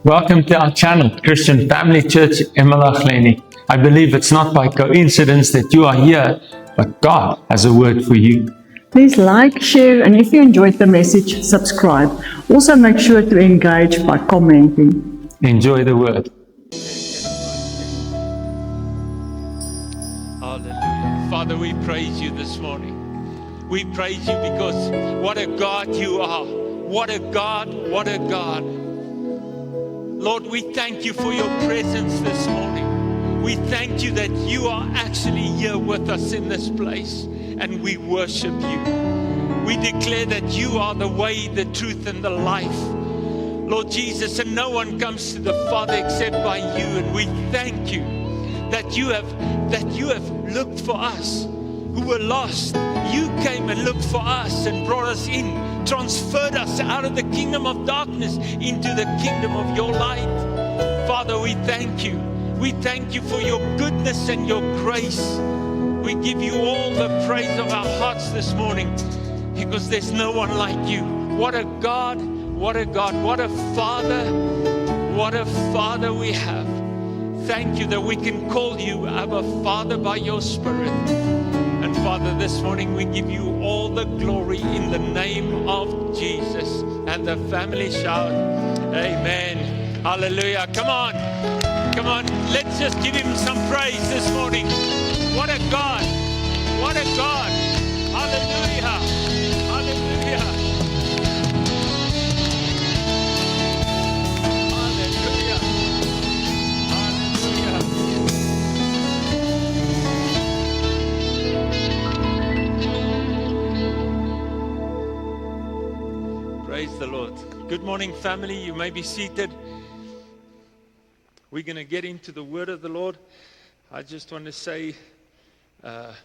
Welcome to our channel, Christian Family Church Emalachleni. I believe it's not by coincidence that you are here, but God has a word for you. Please like, share, and if you enjoyed the message, subscribe. Also make sure to engage by commenting. Enjoy the word. Hallelujah. Father, we praise you this morning. We praise you because what a God you are. What a God, what a God. Lord, we thank you for your presence this morning. We thank you that you are actually here with us in this place, and we worship you. We declare that you are the way, the truth, and the life. Lord Jesus, and no one comes to the Father except by you, and we thank you that you have looked for us who were lost. You came and looked for us and brought us in, transferred us out of the kingdom of darkness into the kingdom of your light. Father, we thank you. We thank you for your goodness and your grace. We give you all the praise of our hearts this morning because there's no one like you. What a God, what a God, what a Father we have. Thank you that we can call you Abba Father by your Spirit. And Father, this morning we give you all the glory in the name of Jesus. And the family shout, Amen. Hallelujah. Come on. Come on. Let's just give him some praise this morning. What a God. What a God. Hallelujah. Hallelujah. Hallelujah. Hallelujah. Praise the Lord. Good morning, family. You may be seated. We're going to get into the word of the Lord. I just want to say, I'm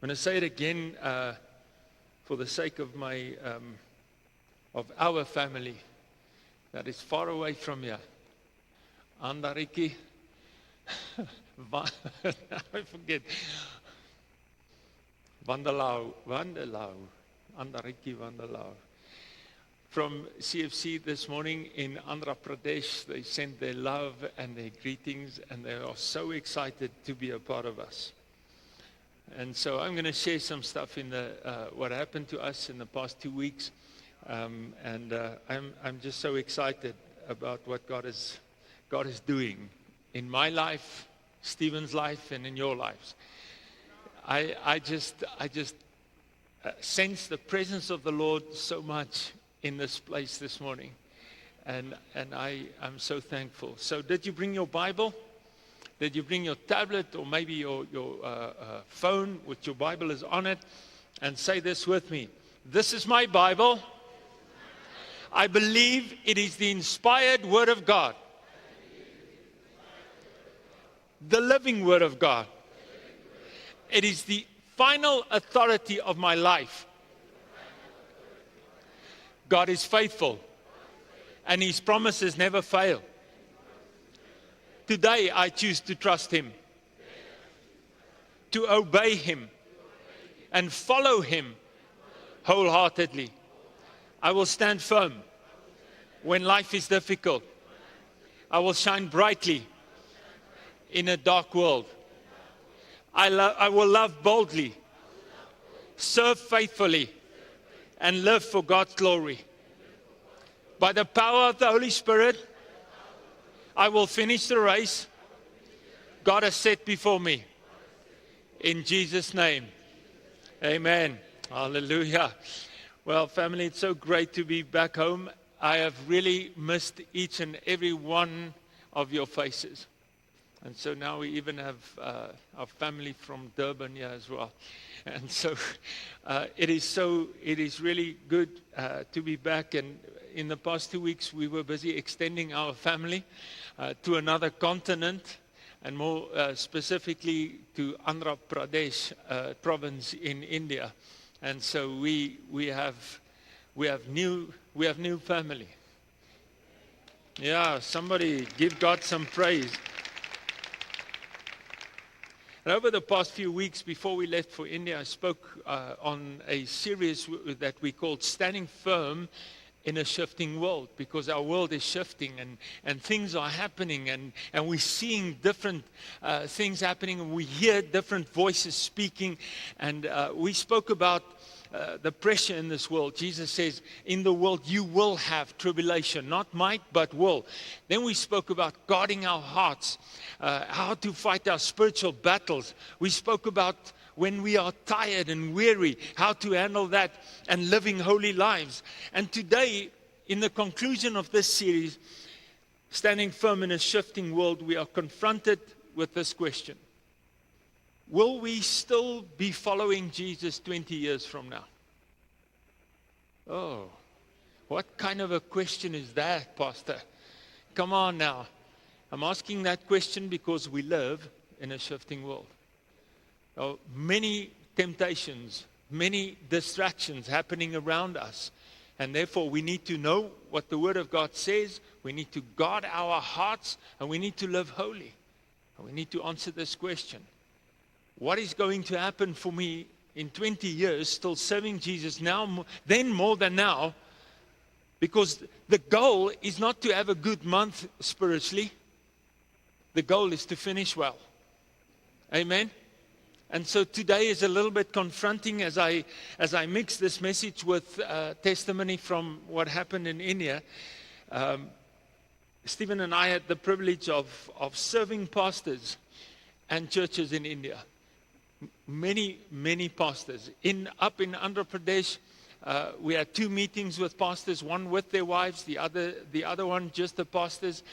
going to say it again for the sake of of our family that is far away from here. Andariki, I forget. Vandalau, Andariki Vandalau. From CFC this morning in Andhra Pradesh, they sent their love and their greetings, and they are so excited to be a part of us. And so I'm going to share some stuff in what happened to us in the past 2 weeks, I'm just so excited about what God is doing in my life, Stephen's life, and in your lives. I just sense the presence of the Lord so much in this place this morning, and I'm so thankful. So did you bring your Bible? Did you bring your tablet or maybe your phone with your Bible is on it? And say this with me. This is my Bible. I believe it is the inspired Word of God, the living Word of God. It is the final authority of my life. God is faithful, and His promises never fail. Today, I choose to trust Him, to obey Him, and follow Him wholeheartedly. I will stand firm when life is difficult. I will shine brightly in a dark world. I will love boldly, serve faithfully, and live for God's glory. By the power of the Holy Spirit, I will finish the race God has set before me. In Jesus' name, amen. Hallelujah. Well, family, it's so great to be back home. I have really missed each and every one of your faces. And so now we even have our family from Durban here as well. And so it is really good to be back. And in the past 2 weeks, we were busy extending our family to another continent, and more specifically to Andhra Pradesh province in India. And so we have new family. Yeah, somebody give God some praise. And over the past few weeks before we left for India, I spoke on a series that we called Standing Firm in a shifting world, because our world is shifting and things are happening, and we're seeing different things happening, and we hear different voices speaking. And we spoke about the pressure in this world. Jesus says, in the world you will have tribulation, not might, but will. Then we spoke about guarding our hearts, how to fight our spiritual battles. We spoke about when we are tired and weary, how to handle that and living holy lives. And today, in the conclusion of this series, Standing Firm in a Shifting World, we are confronted with this question. Will we still be following Jesus 20 years from now? Oh, what kind of a question is that, Pastor? Come on now. I'm asking that question because we live in a shifting world. Many temptations, many distractions happening around us. And therefore, we need to know what the Word of God says. We need to guard our hearts, and we need to live holy. And we need to answer this question. What is going to happen for me in 20 years, still serving Jesus now, then more than now? Because the goal is not to have a good month spiritually. The goal is to finish well. Amen? And so today is a little bit confronting as I mix this message with testimony from what happened in India. Stephen and I had the privilege of serving pastors and churches in India. Many pastors. Up in Andhra Pradesh, we had 2 meetings with pastors, one with their wives, the other one just the pastors,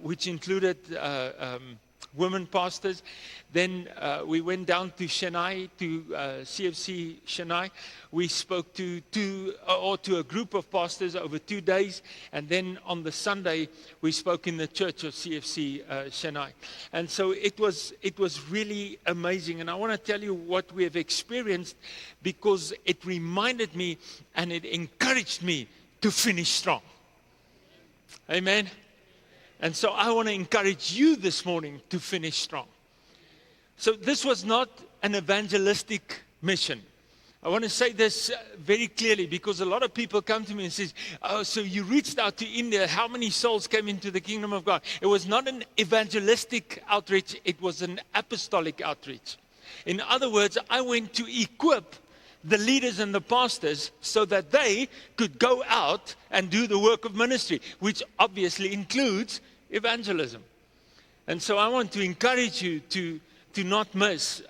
which included women pastors. Then we went down to Chennai, to CFC Chennai. We spoke to a group of pastors over 2 days, and then on the Sunday we spoke in the church of CFC Chennai. And so it was really amazing, and I want to tell you what we have experienced, because it reminded me and it encouraged me to finish strong. Amen. And so I want to encourage you this morning to finish strong. So this was not an evangelistic mission. I want to say this very clearly, because a lot of people come to me and say, oh, so you reached out to India. How many souls came into the kingdom of God? It was not an evangelistic outreach. It was an apostolic outreach. In other words, I went to equip the leaders and the pastors so that they could go out and do the work of ministry, which obviously includes evangelism. And so I want to encourage you to not miss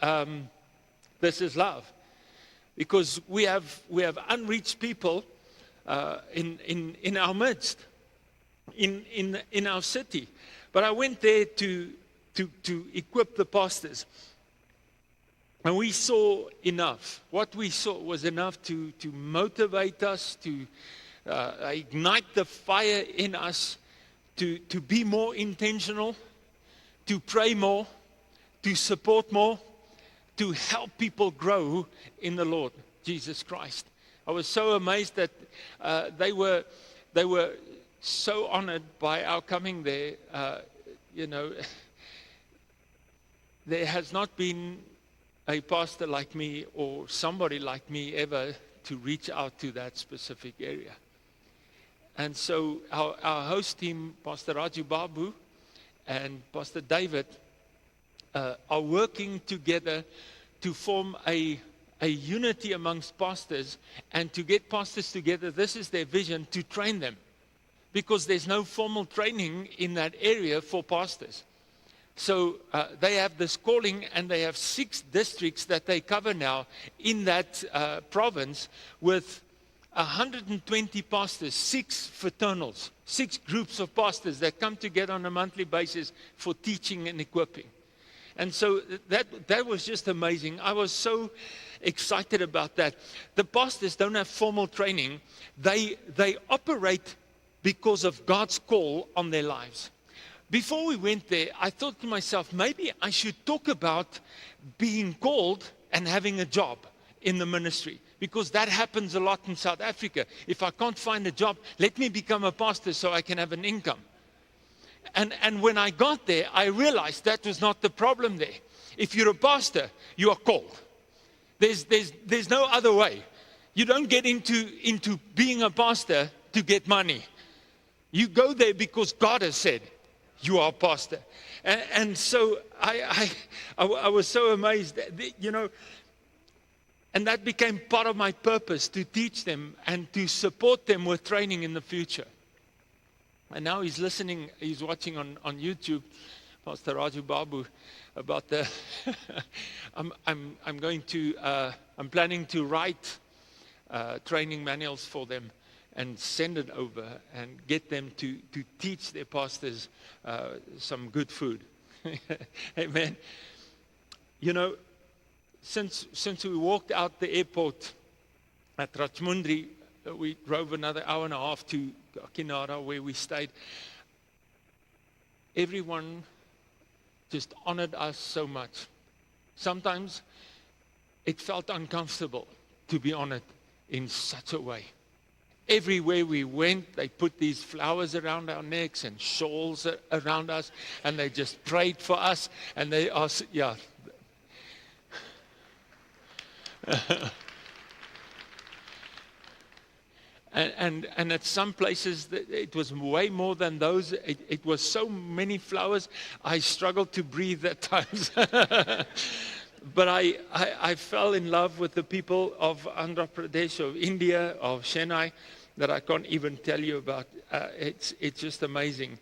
This Is Love, because we have unreached people in our midst, in our city. But I went there to equip the pastors. And we saw enough. What we saw was enough to motivate us, to ignite the fire in us, to be more intentional, to pray more, to support more, to help people grow in the Lord Jesus Christ. I was so amazed that they were so honored by our coming there. There has not been a pastor like me or somebody like me ever to reach out to that specific area. And so our host team, Pastor Raju Babu and Pastor David, are working together to form a unity amongst pastors and to get pastors together. This is their vision, to train them, because there's no formal training in that area for pastors. So they have this calling, and they have 6 districts that they cover now in that province, with 120 pastors, 6 fraternals, 6 groups of pastors that come together on a monthly basis for teaching and equipping. And so that was just amazing. I was so excited about that. The pastors don't have formal training. They operate because of God's call on their lives. Before we went there, I thought to myself, maybe I should talk about being called and having a job in the ministry, because that happens a lot in South Africa. If I can't find a job, let me become a pastor so I can have an income. And when I got there, I realized that was not the problem there. If you're a pastor, you are called. There's no other way. You don't get into being a pastor to get money. You go there because God has said, you are pastor. And so I was so amazed, and that became part of my purpose, to teach them and to support them with training in the future. And now he's watching on YouTube, Pastor Raju Babu, about the, I'm planning to write training manuals for them and send it over and get them to teach their pastors some good food. Amen. Since we walked out the airport at Rajmundry, we drove another hour and a half to Kinara, where we stayed. Everyone just honored us so much. Sometimes it felt uncomfortable to be honored in such a way. Everywhere we went, they put these flowers around our necks and shawls around us, and they just prayed for us, and they asked, And at some places, it was way more than those. It was so many flowers, I struggled to breathe at times. But I fell in love with the people of Andhra Pradesh, of India, of Chennai, that I can't even tell you about. It's just amazing.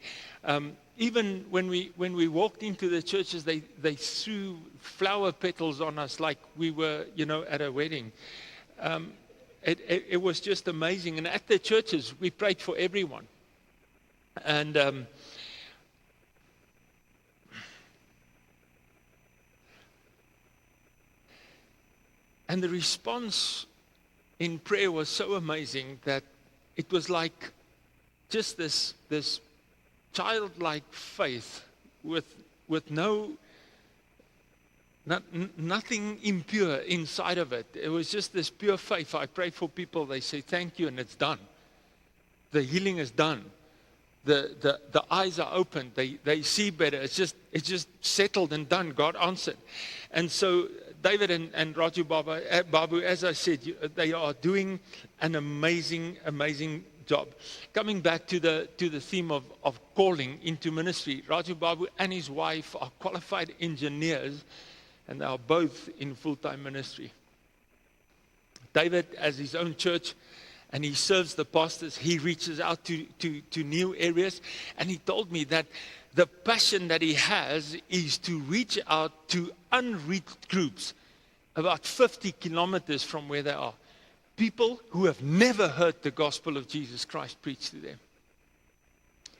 Even when we walked into the churches, they threw flower petals on us like we were, at a wedding. It was just amazing. And at the churches, we prayed for everyone. And the response in prayer was so amazing that it was like just this childlike faith with nothing impure inside of it. It was just this pure faith. I pray for people, they say thank you, and it's done. The healing is done. The eyes are opened. They see better. It's just settled and done. God answered. And so David and Raju Babu, as I said, they are doing an amazing job. Coming back to the theme of calling into ministry, Raju Babu and his wife are qualified engineers, and they are both in full-time ministry. David has his own church, and he serves the pastors. He reaches out to new areas, and he told me that the passion that he has is to reach out to unreached groups about 50 kilometers from where they are. People who have never heard the gospel of Jesus Christ preached to them.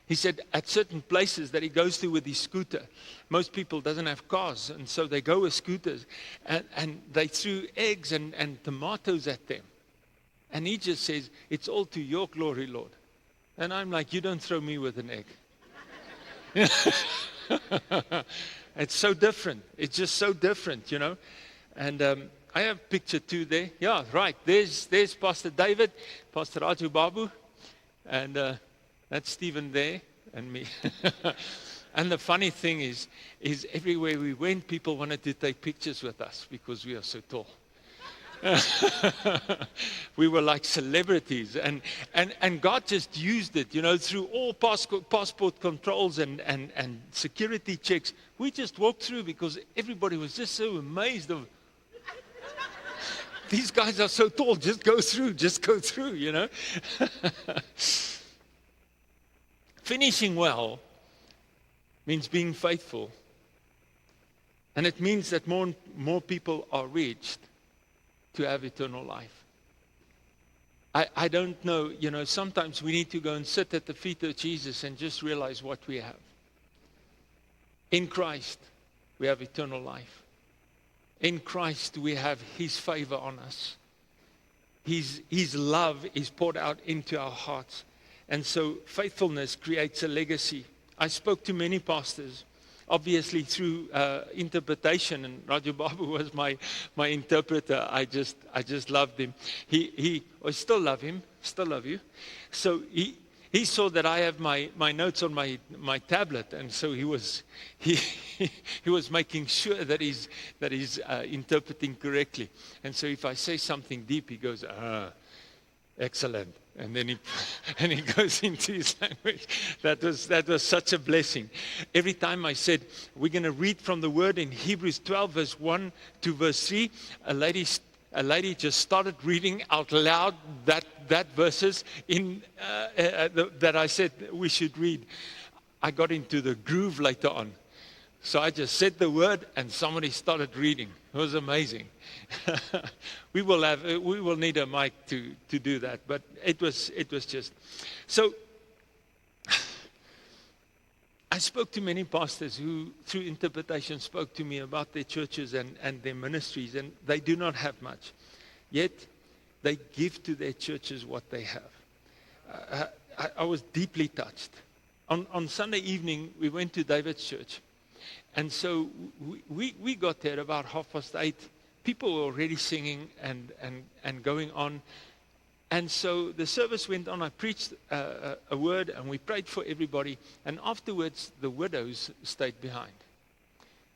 He said at certain places that he goes to with his scooter, most people doesn't have cars, and so they go with scooters, and they threw eggs and tomatoes at them. And he just says, it's all to your glory, Lord. And I'm like, you don't throw me with an egg. It's so different. It's just so different, And I have picture 2 there. Yeah, right. There's Pastor David, Pastor Raju Babu, and that's Stephen there, and me. And the funny thing is everywhere we went, people wanted to take pictures with us because we are so tall. We were like celebrities, and God just used it, through all passport controls and security checks. We just walked through because everybody was just so amazed of, these guys are so tall, just go through, Finishing well means being faithful, and it means that more people are reached to have eternal life. I don't know, sometimes we need to go and sit at the feet of Jesus and just realize what we have. In Christ, we have eternal life. In Christ, we have His favor on us. His love is poured out into our hearts. And so faithfulness creates a legacy. I spoke to many pastors, obviously through interpretation, and Raju Babu was my interpreter. I just loved him. I still love him, still love you. So he saw that I have my notes on my tablet, and so he was making sure that he's interpreting correctly. And so if I say something deep, he goes, excellent. And then and he goes into his language. That was such a blessing. Every time I said, we're going to read from the word in Hebrews 12, verse 1 to verse 3, a lady just started reading out loud that verses that I said we should read. I got into the groove later on. So I just said the word and somebody started reading. It was amazing. We will need a mic to do that, but it was just. So I spoke to many pastors who, through interpretation, spoke to me about their churches and their ministries, and they do not have much. Yet they give to their churches what they have. I was deeply touched. On Sunday evening, we went to David's church. And so we got there about 8:30. People were already singing and going on. And so the service went on. I preached a word and we prayed for everybody. And afterwards, the widows stayed behind.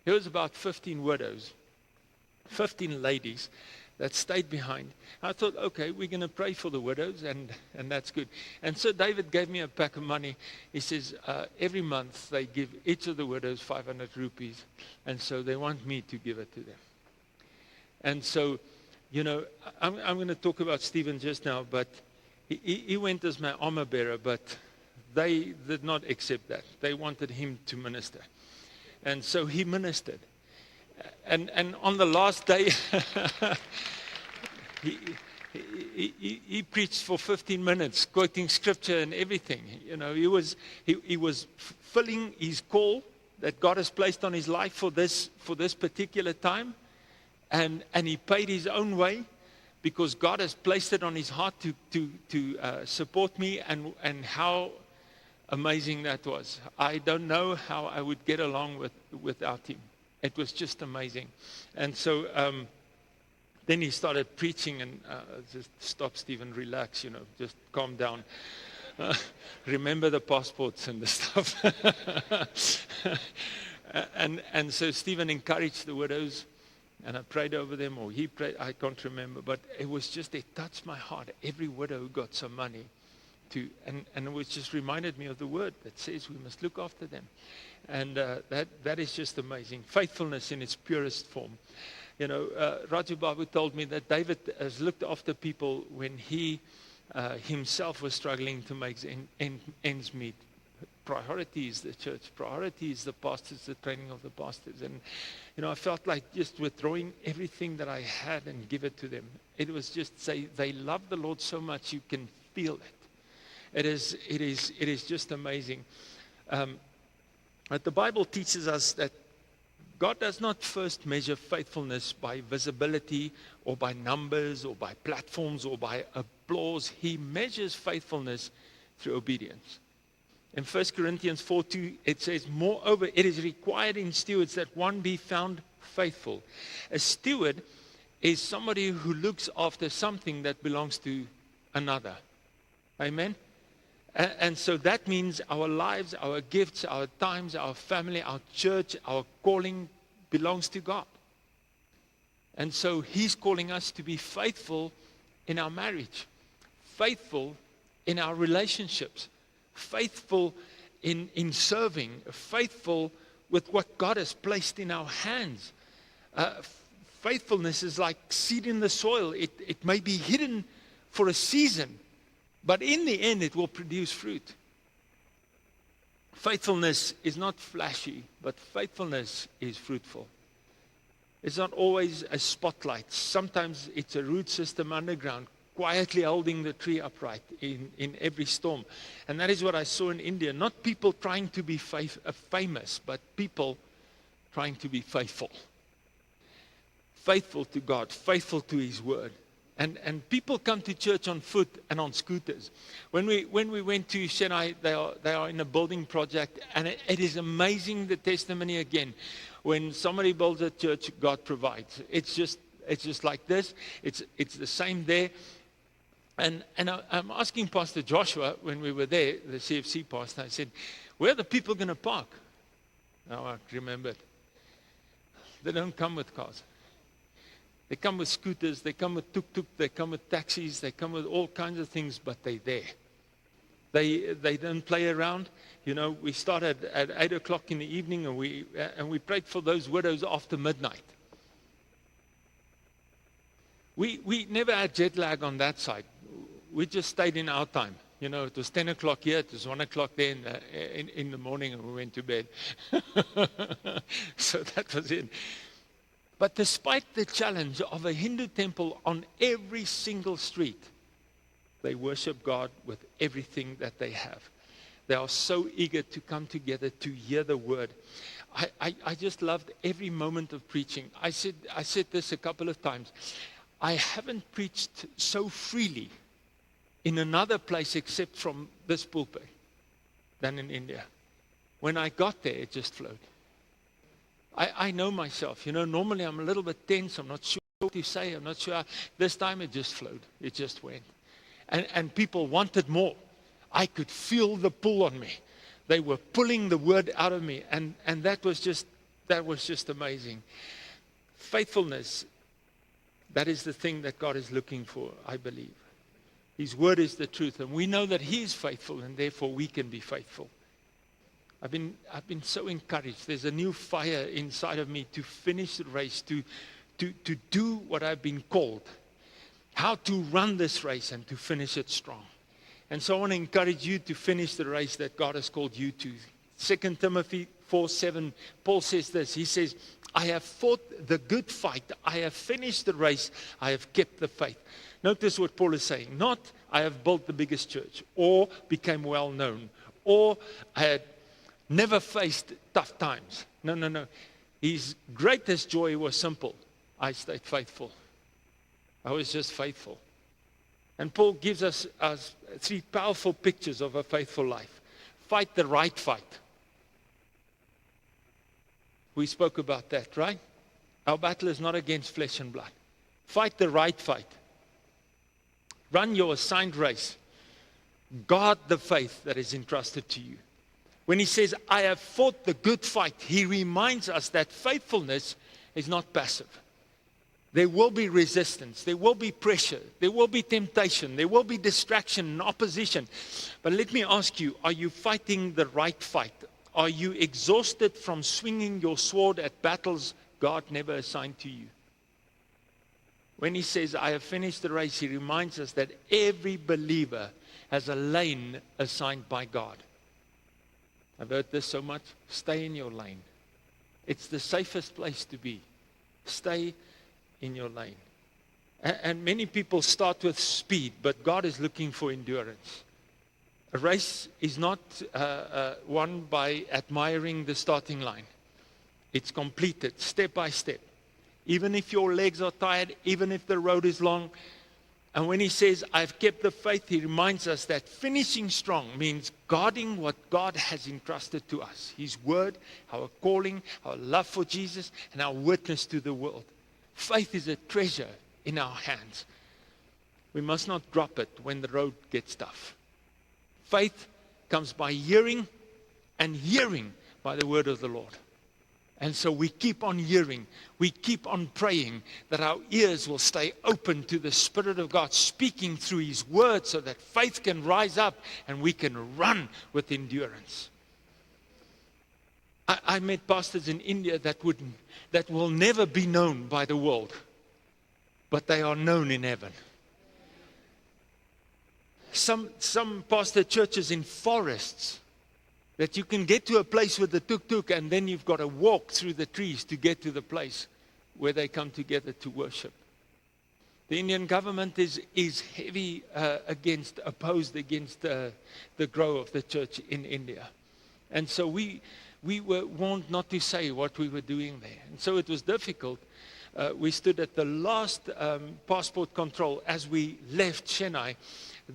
There was about 15 widows, 15 ladies that stayed behind. I thought, okay, we're going to pray for the widows, and that's good. And so David gave me a pack of money. He says, every month they give each of the widows 500 rupees, and so they want me to give it to them. And so, I'm going to talk about Stephen just now, but he went as my armor bearer, but they did not accept that. They wanted him to minister. And so he ministered. And on the last day, he preached for 15 minutes, quoting scripture and everything. He was fulfilling his call that God has placed on his life for this particular time, and he paid his own way because God has placed it on his heart to support me, and how amazing that was. I don't know how I would get along without him. It was just amazing. And so then he started preaching, and just stop, Stephen, relax, just calm down. Remember the passports and the stuff. and so Stephen encouraged the widows, and I prayed over them, or he prayed, I can't remember, but it touched my heart. Every widow got some money and it was just reminded me of the word that says we must look after them. And that is just amazing. Faithfulness in its purest form. Raju Babu told me that David has looked after people when he himself was struggling to make ends meet. Priority is the church. Priority is the pastors, the training of the pastors. And, I felt like just withdrawing everything that I had and give it to them. It was just they love the Lord so much you can feel it. It is just amazing. But the Bible teaches us that God does not first measure faithfulness by visibility or by numbers or by platforms or by applause. He measures faithfulness through obedience. In 1 Corinthians 4:2, it says, moreover, it is required in stewards that one be found faithful. A steward is somebody who looks after something that belongs to another. Amen? And so that means our lives, our gifts, our times, our family, our church, our calling belongs to God. And so He's calling us to be faithful in our marriage, faithful in our relationships, faithful in serving, faithful with what God has placed in our hands. Faithfulness is like seed in the soil. It may be hidden for a season, but in the end, it will produce fruit. Faithfulness is not flashy, but faithfulness is fruitful. It's not always a spotlight. Sometimes it's a root system underground, quietly holding the tree upright in every storm. And that is what I saw in India. Not people trying to be famous, but people trying to be faithful. Faithful to God, faithful to His word. And people come to church on foot and on scooters. When we went to Chennai, they are in a building project, and it is amazing, the testimony again. When somebody builds a church, God provides. It's just like this. It's the same there. And I'm asking Pastor Joshua when we were there, the CFC pastor, I said, where are the people going to park? Now I remembered. They don't come with cars. They come with scooters, they come with tuk-tuk, they come with taxis, they come with all kinds of things, but they're there. They don't play around. You know, we started at 8 o'clock in the evening, and we prayed for those widows after midnight. We never had jet lag on that side. We just stayed in our time. You know, it was 10 o'clock here, it was 1 o'clock there in the morning, and we went to bed. So that was it. But despite the challenge of a Hindu temple on every single street, they worship God with everything that they have. They are so eager to come together to hear the word. I just loved every moment of preaching. I said this a couple of times. I haven't preached so freely in another place except from this pulpit than in India. When I got there, it just flowed. I know myself. You know, normally I'm a little bit tense. I'm not sure what to say. I'm not sure. This time it just flowed. It just went. And people wanted more. I could feel the pull on me. They were pulling the word out of me. And that was just amazing. Faithfulness, that is the thing that God is looking for, I believe. His word is the truth. And we know that He is faithful, and therefore we can be faithful. I've been so encouraged. There's a new fire inside of me to finish the race, to do what I've been called, how to run this race and to finish it strong. And so I want to encourage you to finish the race that God has called you to. 2 Timothy 4:7, Paul says this. He says, I have fought the good fight. I have finished the race. I have kept the faith. Notice what Paul is saying. Not, I have built the biggest church, or became well known, or I had never faced tough times. No. His greatest joy was simple. I stayed faithful. I was just faithful. And Paul gives us 3 powerful pictures of a faithful life. Fight the right fight. We spoke about that, right? Our battle is not against flesh and blood. Fight the right fight. Run your assigned race. Guard the faith that is entrusted to you. When he says, I have fought the good fight, he reminds us that faithfulness is not passive. There will be resistance. There will be pressure. There will be temptation. There will be distraction and opposition. But let me ask you, are you fighting the right fight? Are you exhausted from swinging your sword at battles God never assigned to you? When he says, I have finished the race, he reminds us that every believer has a lane assigned by God. I've heard this so much. Stay in your lane. It's the safest place to be. Stay in your lane. And many people start with speed, but God is looking for endurance. A race is not won by admiring the starting line. It's completed step by step. Even if your legs are tired, even if the road is long. And when he says, I've kept the faith, he reminds us that finishing strong means guarding what God has entrusted to us. His word, our calling, our love for Jesus, and our witness to the world. Faith is a treasure in our hands. We must not drop it when the road gets tough. Faith comes by hearing, and hearing by the word of the Lord. And so we keep on hearing, we keep on praying that our ears will stay open to the Spirit of God speaking through His word so that faith can rise up and we can run with endurance. I met pastors in India that will never be known by the world, but they are known in heaven. Some pastor churches in forests that you can get to a place with the tuk-tuk and then you've got to walk through the trees to get to the place where they come together to worship. The Indian government is heavy opposed against the growth of the church in India. And so we were warned not to say what we were doing there. And so it was difficult. We stood at the last passport control as we left Chennai.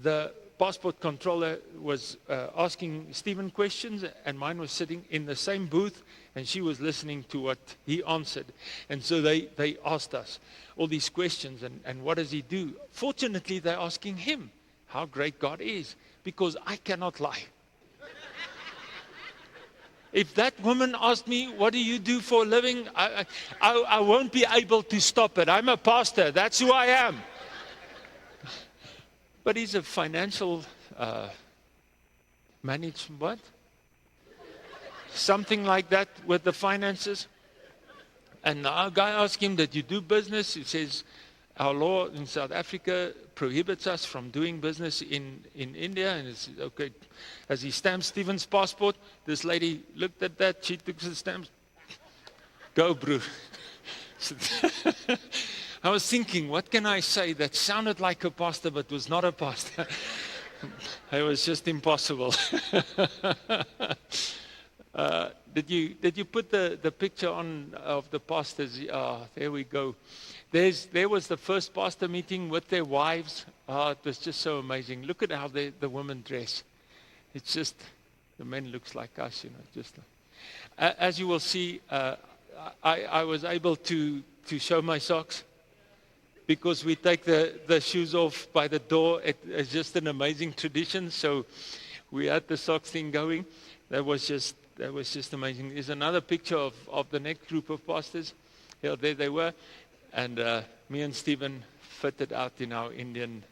The passport controller was asking Stephen questions, and mine was sitting in the same booth, and she was listening to what he answered. And so they asked us all these questions, and what does he do? Fortunately, they're asking him how great God is, because I cannot lie. If that woman asked me, what do you do for a living? I won't be able to stop it. I'm a pastor. That's who I am. But he's a financial what? Something like that with the finances. And our guy asked him, did you do business? He says, our law in South Africa prohibits us from doing business in India. And it's okay. As he stamped Stephen's passport, this lady looked at that. She took the stamps. Go, bro. I was thinking, what can I say that sounded like a pastor but was not a pastor? It was just impossible. Did you put the picture on of the pastors? There we go. There was the first pastor meeting with their wives. It was just so amazing. Look at how the women dress. It's just, the men looks like us, just. As you will see, I was able to show my socks because we take the shoes off by the door. It's just an amazing tradition. So we had the socks thing going. That was just amazing. There's another picture of the next group of pastors. Yeah, there they were. And me and Stephen fitted out in our Indian.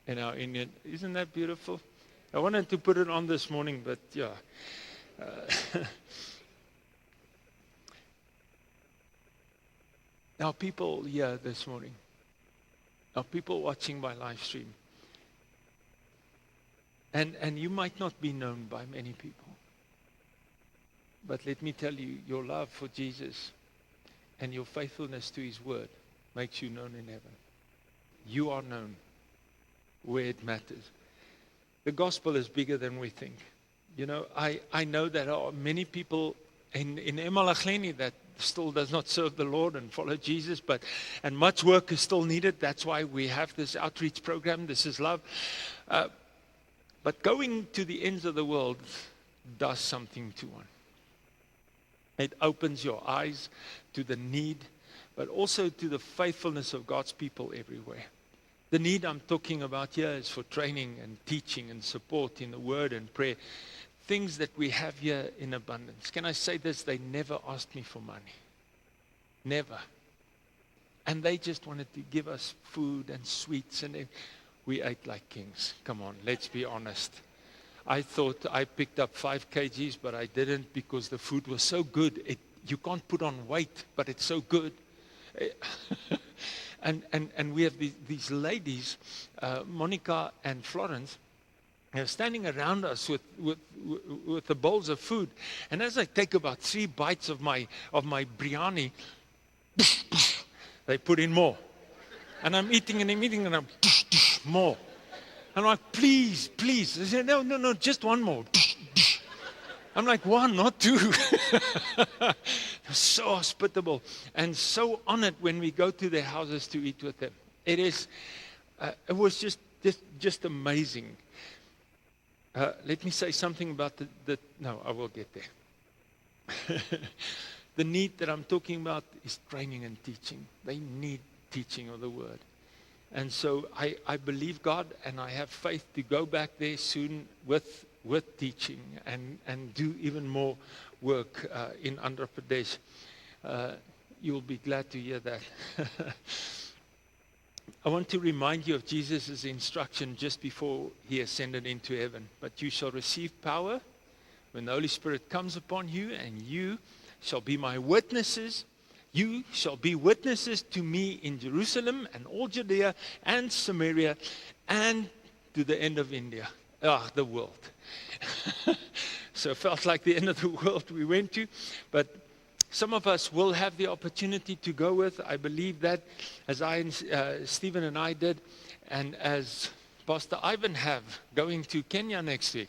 Isn't that beautiful? I wanted to put it on this morning, but yeah. Now people here this morning. Now people watching my live stream. And you might not be known by many people. But let me tell you, your love for Jesus and your faithfulness to His word makes you known in heaven. You are known where it matters. The gospel is bigger than we think. I know that there are many people in eMalahleni that still does not serve the Lord and follow Jesus, and much work is still needed. That's why we have this outreach program. This is love. But going to the ends of the world does something to one. It opens your eyes to the need, but also to the faithfulness of God's people everywhere. The need I'm talking about here is for training and teaching and support in the word and prayer. Things that we have here in abundance. Can I say this? They never asked me for money. Never. And they just wanted to give us food and sweets, and we ate like kings. Come on, let's be honest. I thought I picked up 5 kgs, but I didn't because the food was so good. You can't put on weight, but it's so good. And we have these ladies, Monica and Florence, they're standing around us with the bowls of food. And as I take about 3 bites of my biryani, they put in more. And I'm eating and I'm more. I'm like, please. They say, no, just one more. I'm like, 1, not 2. So hospitable and so honored when we go to their houses to eat with them. It was just amazing. Let me say something about no, I will get there. The need that I'm talking about is training and teaching. They need teaching of the word. And so I believe God, and I have faith to go back there soon with teaching and do even more work in Andhra Pradesh. You'll be glad to hear that. I want to remind you of Jesus' instruction just before he ascended into heaven. But you shall receive power when the Holy Spirit comes upon you, and you shall be my witnesses. You shall be witnesses to me in Jerusalem and all Judea and Samaria and to the end of India. The world. So it felt like the end of the world we went to. But some of us will have the opportunity to go with. I believe that as Stephen and I did, and as Pastor Ivan have, going to Kenya next week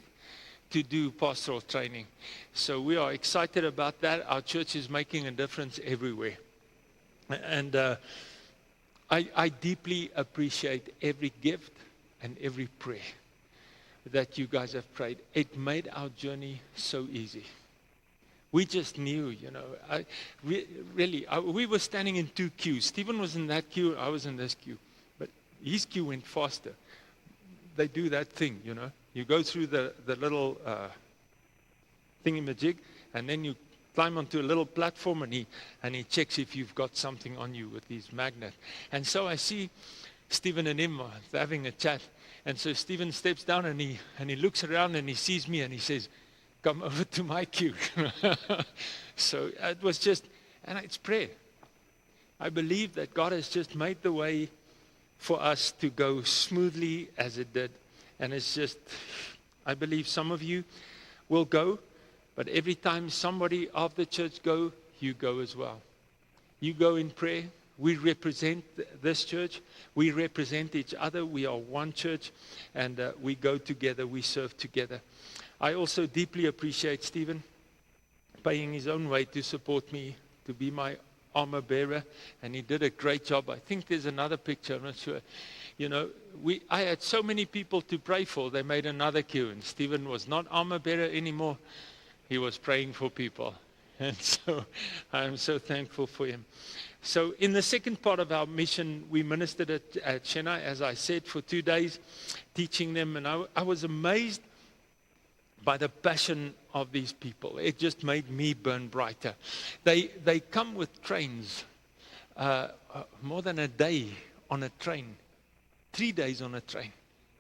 to do pastoral training. So we are excited about that. Our church is making a difference everywhere. And I deeply appreciate every gift and every prayer that you guys have prayed. It made our journey so easy. We just knew, we were standing in 2 queues. Stephen was in that queue, I was in this queue. But his queue went faster. They do that thing, You go through the little thingamajig, and then you climb onto a little platform, and he checks if you've got something on you with his magnet. And so I see Stephen and him having a chat. And so Stephen steps down and he looks around and he sees me and he says, "Come over to my queue." So it was just, and it's prayer. I believe that God has just made the way for us to go smoothly as it did. And it's just, I believe some of you will go, but every time somebody of the church go, you go as well. You go in prayer. We represent this church. We represent each other. We are one church, and we go together. We serve together. I also deeply appreciate Stephen paying his own way to support me, to be my armor bearer, and he did a great job. I think there's another picture, I'm not sure. You know, I had so many people to pray for. They made another queue, and Stephen was not armor bearer anymore. He was praying for people. And so I'm so thankful for him. So in the second part of our mission, we ministered at Chennai, as I said, for 2 days, teaching them. And I was amazed by the passion of these people. It just made me burn brighter. They come with trains, more than a day on a train, 3 days on a train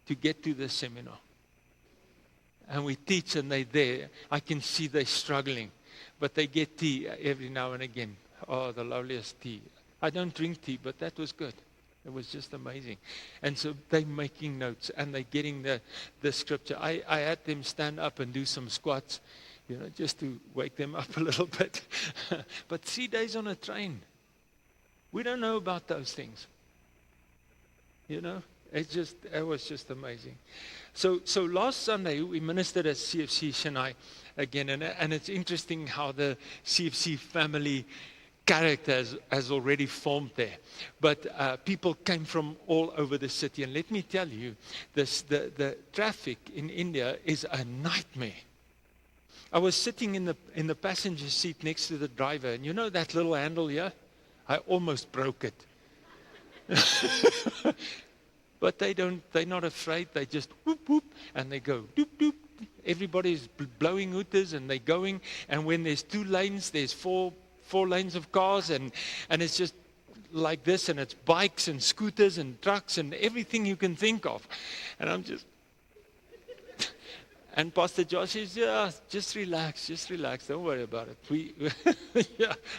to get to the seminar. And we teach and they're there. I can see they're struggling, but they get tea every now and again. Oh, the loveliest tea. I don't drink tea, but that was good. It was just amazing. And so they're making notes and they're getting the scripture. I had them stand up and do some squats, you know, just to wake them up a little bit. But 3 days on a train. We don't know about those things. You know, it was just amazing. So last Sunday we ministered at CFC Chennai again, and it's interesting how the CFC family character has already formed there. But people came from all over the city. And let me tell you, the traffic in India is a nightmare. I was sitting in the passenger seat next to the driver. And you know that little handle here? I almost broke it. But they're not afraid. They just whoop, whoop, and they go doop, doop. Everybody's blowing hooters and they're going. And when there's 2 lanes, there's four lanes of cars, and it's just like this, and it's bikes and scooters and trucks and everything you can think of. And I'm just, and Pastor Josh says, "Yeah, just relax, don't worry about it.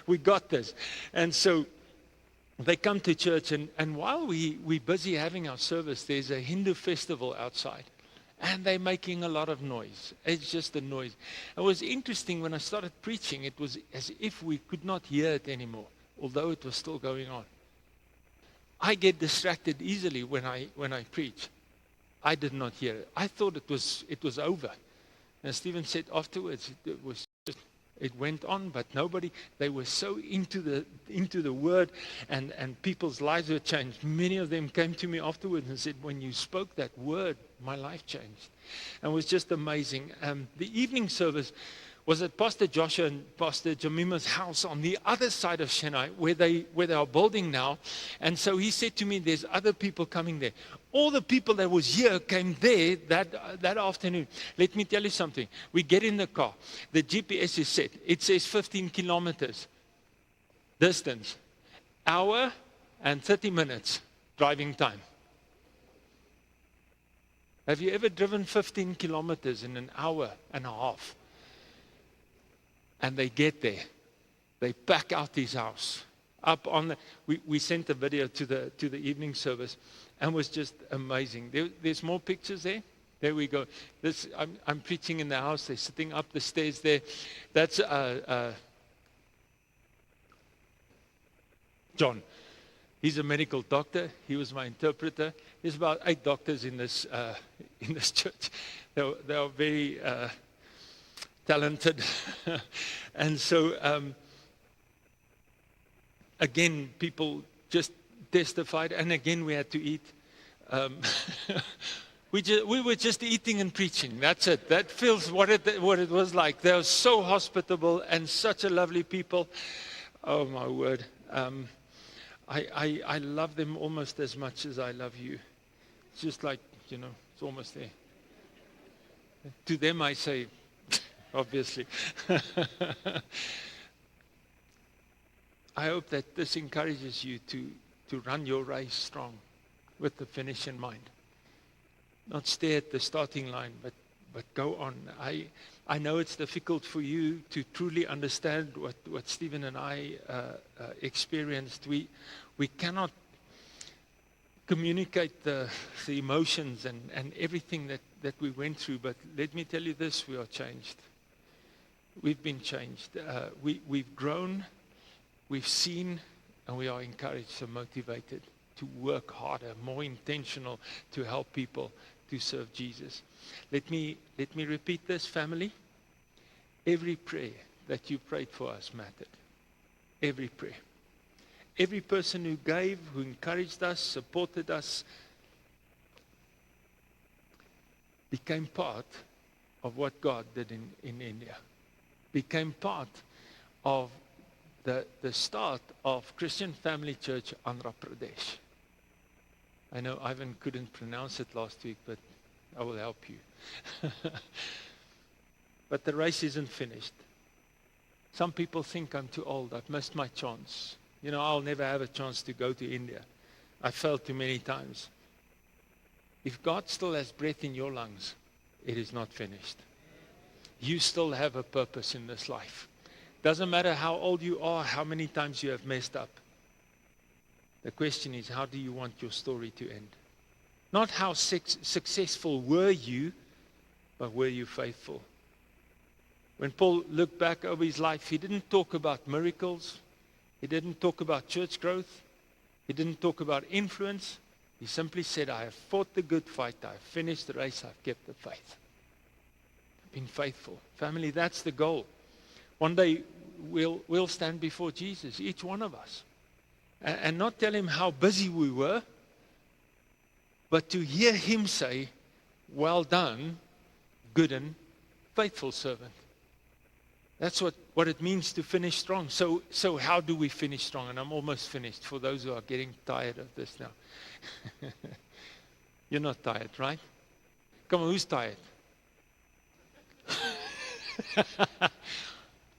We got this." And so they come to church, and while we're busy having our service, there's a Hindu festival outside. And they're making a lot of noise. It's just a noise. It was interesting when I started preaching, it was as if we could not hear it anymore, although it was still going on. I get distracted easily when I preach. I did not hear it. I thought it was over. And Stephen said afterwards, it went on, but they were so into the word, and people's lives were changed. Many of them came to me afterwards and said, "When you spoke that word, my life changed." And it was just amazing. The evening service was at Pastor Joshua and Pastor Jemima's house on the other side of Chennai, where they are building now. And so he said to me, "There's other people coming there." All the people that was here came there that afternoon. Let me tell you something. We get in the car. The GPS is set. It says 15 kilometers distance. Hour and 30 minutes driving time. Have you ever driven 15 kilometers in an hour and a half? And they get there. They pack out his house. Up on we sent a video to the evening service, and it was just amazing. There's more pictures there. There we go. I'm preaching in the house. They're sitting up the stairs there. That's John. He's a medical doctor. He was my interpreter. There's about 8 doctors in this church. They are very talented, and so. Again, people just testified, and again we had to eat. We were just eating and preaching. That's it. That feels what it was like. They were so hospitable and such a lovely people. Oh my word! I love them almost as much as I love you. It's just like, it's almost there. To them I say, obviously. I hope that this encourages you to run your race strong with the finish in mind. Not stay at the starting line, but go on. I know it's difficult for you to truly understand what Stephen and I experienced. We cannot communicate the emotions and everything that we went through, but let me tell you this, we are changed. We've been changed. We've grown, we've seen, and we are encouraged and motivated to work harder, more intentional to help people to serve Jesus. Let me repeat this, family. Every prayer that you prayed for us mattered. Every prayer. Every person who gave, who encouraged us, supported us, became part of what God did in India. Became part of the start of Christian Family Church, Andhra Pradesh. I know Ivan couldn't pronounce it last week, but I will help you. But the race isn't finished. Some people think I'm too old. I've missed my chance. You know, I'll never have a chance to go to India. I failed too many times. If God still has breath in your lungs, it is not finished. You still have a purpose in this life. Doesn't matter how old you are, how many times you have messed up. The question is, how do you want your story to end? Not how successful were you, but were you faithful? When Paul looked back over his life, he didn't talk about miracles. He didn't talk about church growth. He didn't talk about influence. He simply said, I have fought the good fight. I have finished the race. I've kept the faith. I've been faithful. Family, that's the goal. One day, we'll stand before Jesus, each one of us, and not tell him how busy we were, but to hear him say, well done, good and faithful servant. That's what it means to finish strong. So how do we finish strong? And I'm almost finished for those who are getting tired of this now. You're not tired, right? Come on, who's tired?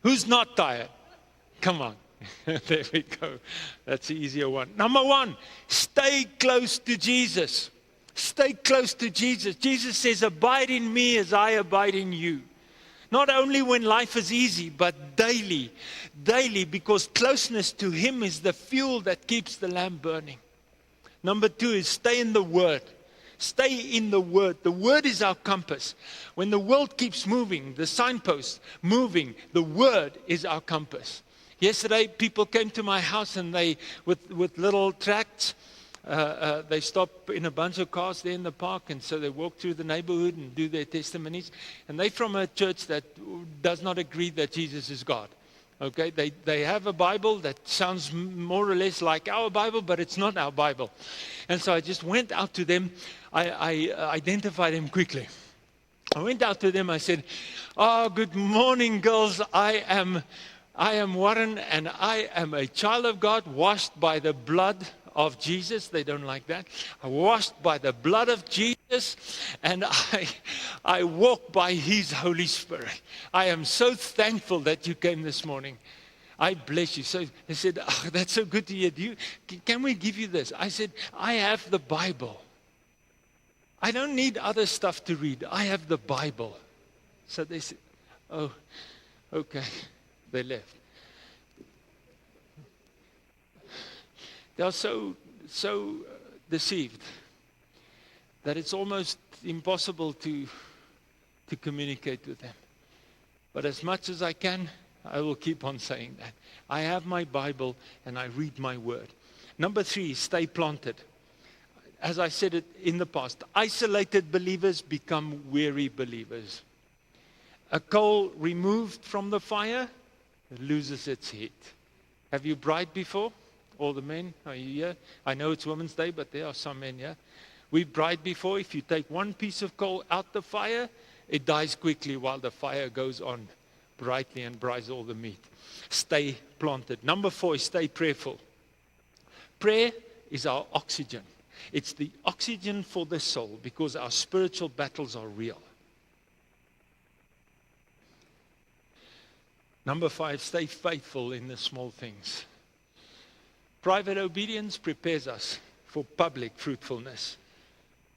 Who's not tired? Come on. There we go. That's the easier one. Number one, stay close to Jesus. Stay close to Jesus. Jesus says, abide in me as I abide in you. Not only when life is easy, but daily. Daily, because closeness to him is the fuel that keeps the lamp burning. Number two is stay in the Word. Stay in the Word. The Word is our compass. When the world keeps moving, the signpost moving, the Word is our compass. Yesterday, people came to my house and they, with little tracts, they stop in a bunch of cars there in the park, and so they walk through the neighborhood and do their testimonies. And they're from a church that does not agree that Jesus is God. Okay, they have a Bible that sounds more or less like our Bible, but it's not our Bible. And so I just went out to them. I identified them quickly. I went out to them. I said, "Oh, good morning, girls. I am Warren, and I am a child of God, washed by the blood of Jesus." They don't like that. I'm washed by the blood of Jesus, and I walk by his Holy Spirit. I am so thankful that you came this morning. I bless you. So they said, "Oh, that's so good to hear. Can we give you this?" I said, "I have the Bible. I don't need other stuff to read. I have the Bible." So they said, "Oh, okay." They left. They are so deceived that it's almost impossible to communicate with them. But as much as I can, I will keep on saying that. I have my Bible and I read my Word. Number three, stay planted. As I said it in the past, isolated believers become weary believers. A coal removed from the fire loses its heat. Have you bride before? All the men, are you here? I know it's Women's Day, but there are some men here. We've bride before. If you take one piece of coal out the fire, it dies quickly while the fire goes on brightly and brines all the meat. Stay planted. Number four is stay prayerful. Prayer is our oxygen. It's the oxygen for the soul because our spiritual battles are real. Number 5, stay faithful in the small things. Private obedience prepares us for public fruitfulness,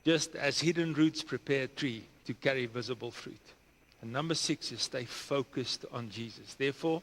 just as hidden roots prepare a tree to carry visible fruit. And number 6 is stay focused on Jesus. Therefore,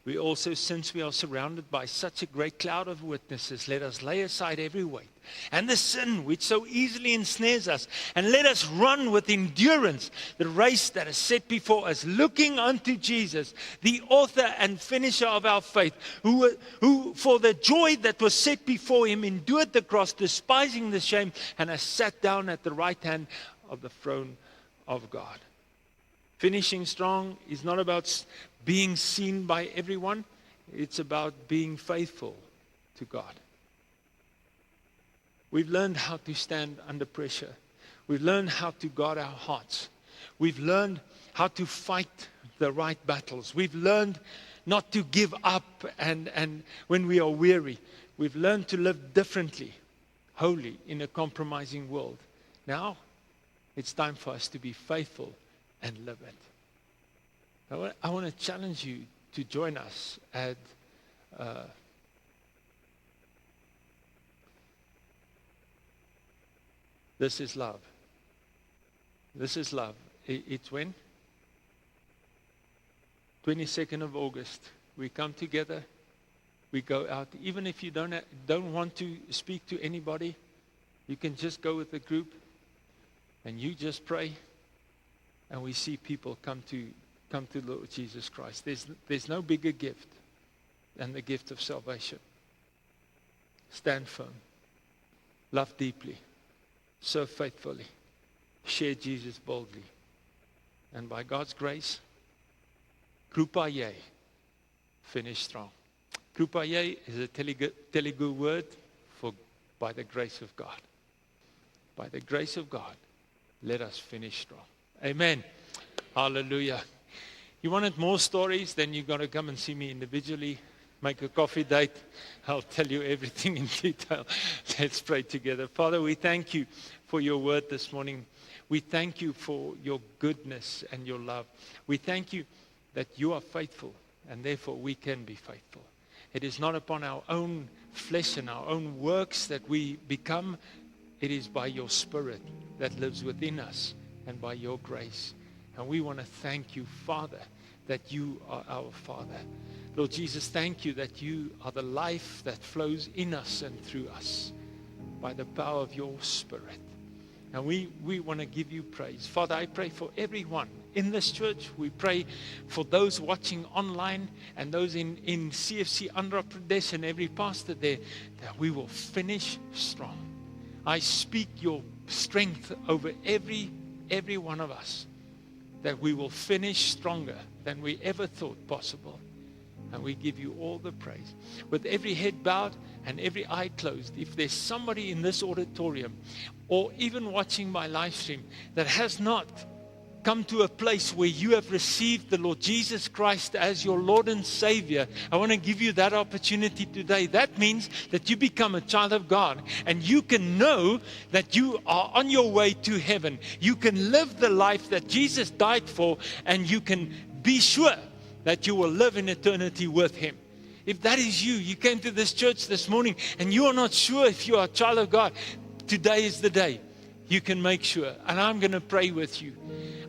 we also, since we are surrounded by such a great cloud of witnesses, let us lay aside every weight and the sin which so easily ensnares us, and let us run with endurance the race that is set before us, looking unto Jesus, the author and finisher of our faith, who for the joy that was set before him endured the cross, despising the shame, and has sat down at the right hand of the throne of God. Finishing strong is not about being seen by everyone. It's about being faithful to God. We've learned how to stand under pressure. We've learned how to guard our hearts. We've learned how to fight the right battles. We've learned not to give up and when we are weary. We've learned to live differently, holy in a compromising world. Now, it's time for us to be faithful and live it. I want to challenge you to join us at This is Love. This is Love. It's when? 22nd of August. We come together. We go out. Even if you don't want to speak to anybody, you can just go with the group and you just pray. And we see people come to Lord Jesus Christ. There's no bigger gift than the gift of salvation. Stand firm. Love deeply. Serve faithfully. Share Jesus boldly. And by God's grace, Krupaye, finish strong. Krupaye is a Telugu word for by the grace of God. By the grace of God, let us finish strong. Amen. Hallelujah. You wanted more stories? Then you've got to come and see me individually. Make a coffee date. I'll tell you everything in detail. Let's pray together. Father, we thank you for your word this morning. We thank you for your goodness and your love. We thank you that you are faithful, and therefore we can be faithful. It is not upon our own flesh and our own works that we become. It is by your Spirit that lives within us and by your grace. And we want to thank you, Father, that you are our Father. Lord Jesus, thank you that you are the life that flows in us and through us by the power of your Spirit. And we want to give you praise. Father, I pray for everyone in this church. We pray for those watching online and those in CFC Andhra Pradesh and every pastor there, that we will finish strong. I speak your strength over every one of us, that we will finish stronger than we ever thought possible. And we give you all the praise. With every head bowed and every eye closed, if there's somebody in this auditorium or even watching my live stream that has not come to a place where you have received the Lord Jesus Christ as your Lord and Savior, I want to give you that opportunity today. That means that you become a child of God and you can know that you are on your way to heaven. You can live the life that Jesus died for, and you can be sure that you will live in eternity with Him. If that is you, you came to this church this morning and you are not sure if you are a child of God, today is the day you can make sure. And I'm going to pray with you.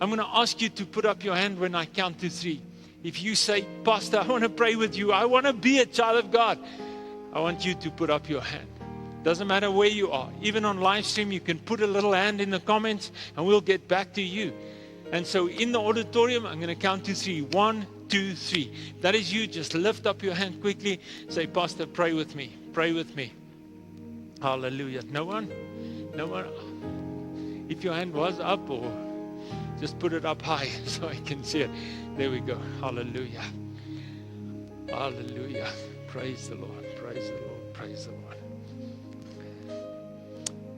I'm going to ask you to put up your hand when I count to 3. If you say, Pastor, I want to pray with you. I want to be a child of God. I want you to put up your hand. Doesn't matter where you are. Even on live stream, you can put a little hand in the comments and we'll get back to you. And so in the auditorium, I'm going to count to 3. 1, 2, 3. If that is you, just lift up your hand quickly. Say, Pastor, pray with me. Pray with me. Hallelujah. No one? No one? If your hand was up, or just put it up high so I can see it. There we go. Hallelujah. Hallelujah. Praise the Lord. Praise the Lord. Praise the Lord.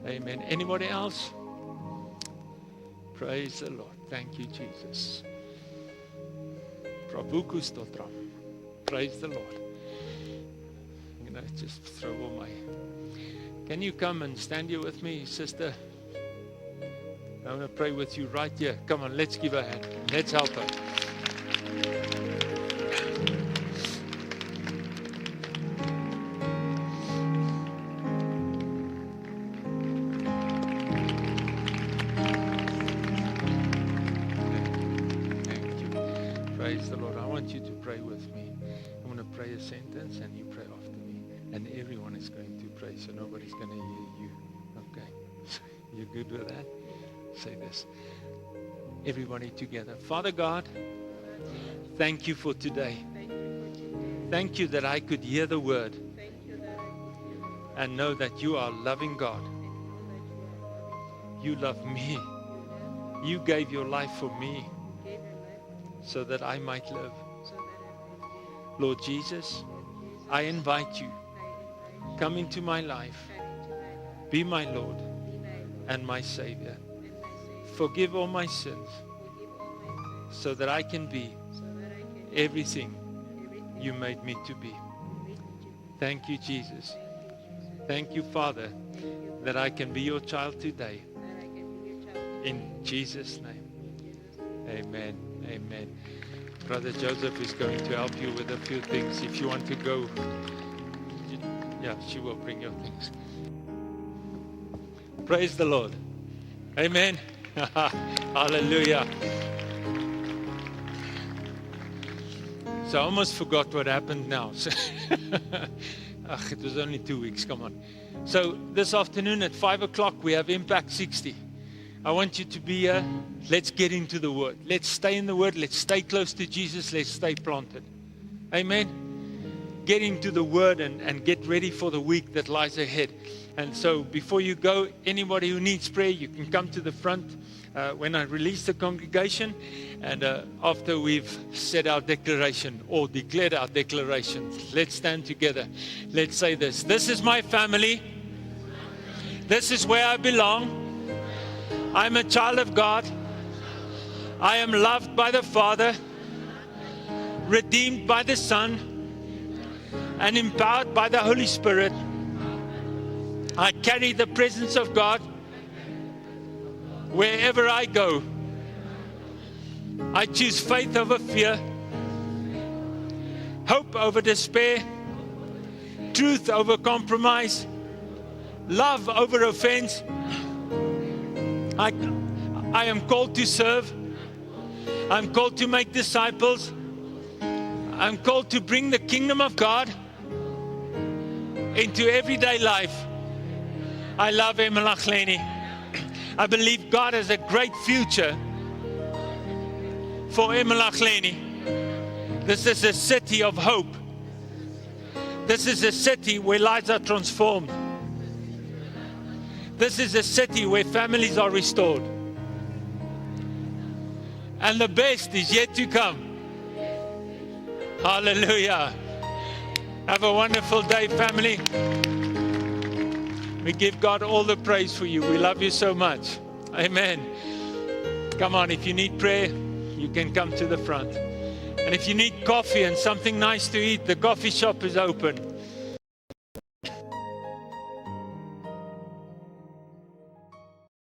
Amen. Anybody else? Praise the Lord. Thank you, Jesus. Prabhuku Stotram. Praise the Lord. I'm going to just throw all my... Can you come and stand here with me, sister? I want to pray with you right here. Come on, let's give her a hand. Let's help her. sentence and you pray after me. And everyone is going to pray, so nobody's going to hear you. Okay? You good with that? Say this. Everybody together. Father God, thank you for today. Thank you that I could hear the word and know that you are loving God. You love me. You gave your life for me so that I might live. Lord Jesus, I invite you. Come into my life. Be my Lord and my Savior. Forgive all my sins so that I can be everything you made me to be. Thank you, Jesus. Thank you, Father, that I can be your child today. In Jesus' name. Amen. Amen. Brother Joseph is going to help you with a few things. If you want to go, yeah, she will bring your things. Praise the Lord. Amen. Hallelujah. So I almost forgot what happened now. It was only 2 weeks. Come on. So this afternoon at 5 o'clock, we have Impact 60. I want you to be here. Let's get into the Word. Let's stay in the Word. Let's stay close to Jesus. Let's stay planted. Amen. Get into the Word and get ready for the week that lies ahead. And so before you go, anybody who needs prayer, you can come to the front when I release the congregation. And after we've said our declaration or declared our declaration, let's stand together. Let's say this. This is my family. This is where I belong. I'm a child of God. I am loved by the Father, redeemed by the Son, and empowered by the Holy Spirit. I carry the presence of God wherever I go. I choose faith over fear, hope over despair, truth over compromise, love over offense. I am called to serve. I'm called to make disciples. I'm called to bring the kingdom of God into everyday life. I love Emelach Leni. I believe God has a great future for Emelach Leni. This is a city of hope. This is a city where lives are transformed. This is a city where families are restored. And the best is yet to come. Hallelujah. Have a wonderful day, family. We give God all the praise for you. We love you so much. Amen. Come on, if you need prayer, you can come to the front. And if you need coffee and something nice to eat, the coffee shop is open.